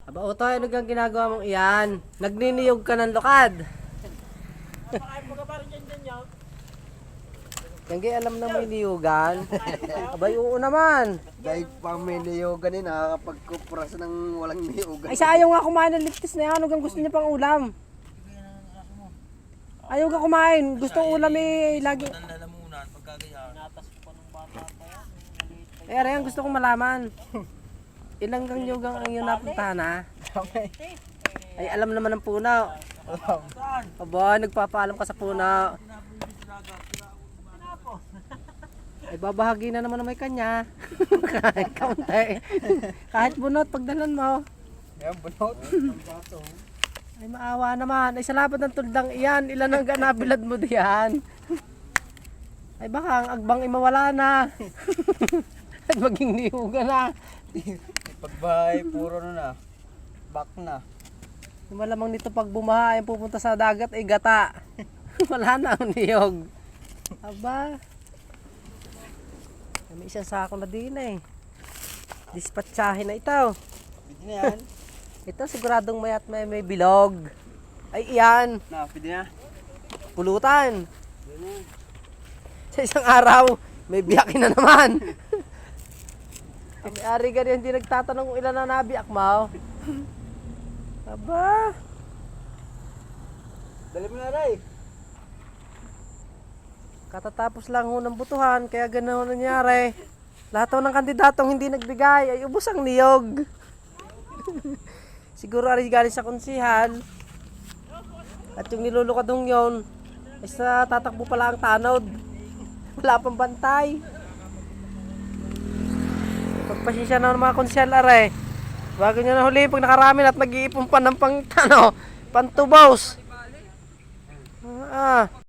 Aba, Utoy, ano kang ginagawa mong iyan? Nagniniyog ka ng lokad. Yan kaya alam na may niyugan. Abay, oo naman. Dahil pang may niyogan eh, nakakapagkupras ng walang niyogan. Ay, sa ayaw nga kumain ng litis na yan. Ano kang gusto niya pang ulam? Ayaw ka kumain. Gustong ulam eh, lagi. Eh, Arian, gusto kong malaman. Ilang kang yugang ang iyong napuntahan, ha? Ay, alam naman ng punaw. Aba, nagpapaalam ka sa punaw. Ay, babahagi na naman ng may kanya. Kahit kaunti. Kahit bunot, pagdalan mo. Yan, bunot. Ay, maawa naman. Ay, salamat ng tuldang iyan. Ilan ang ganabilad mo diyan? Ay, baka ang agbang imawala na. At maging niyuga na. Pagbahay, puro na. Back na. Malamang nito pag bumaha, ay pupunta sa dagat, ay gata. Wala na ang niyog. Aba. May isang sako na din eh. Dispatchahin na ito. Pwede na yan. Ito siguradong mayat may bilog. Ay iyan. Pwede na. Pulutan. Sa isang araw, may biyakin na naman. Ang may-ari ka rin, hindi nagtatanong kung ilan na nabiyak mo. Aba. Dali mo na, Ray. Katatapos lang ho ng butuhan, kaya gano'n nangyari. Lahat ho ng kandidatong hindi nagbigay, ay ubos ang niyog. Siguro ari galing sa konsihal. At yung nilulukadong yon, ay sa tatakbo pala ang tanod. Wala pang bantay. Pagpasensya na ng mga konsihal are. Bago nyo na huli pag nakaramin at mag-iipon pa ng pantubos.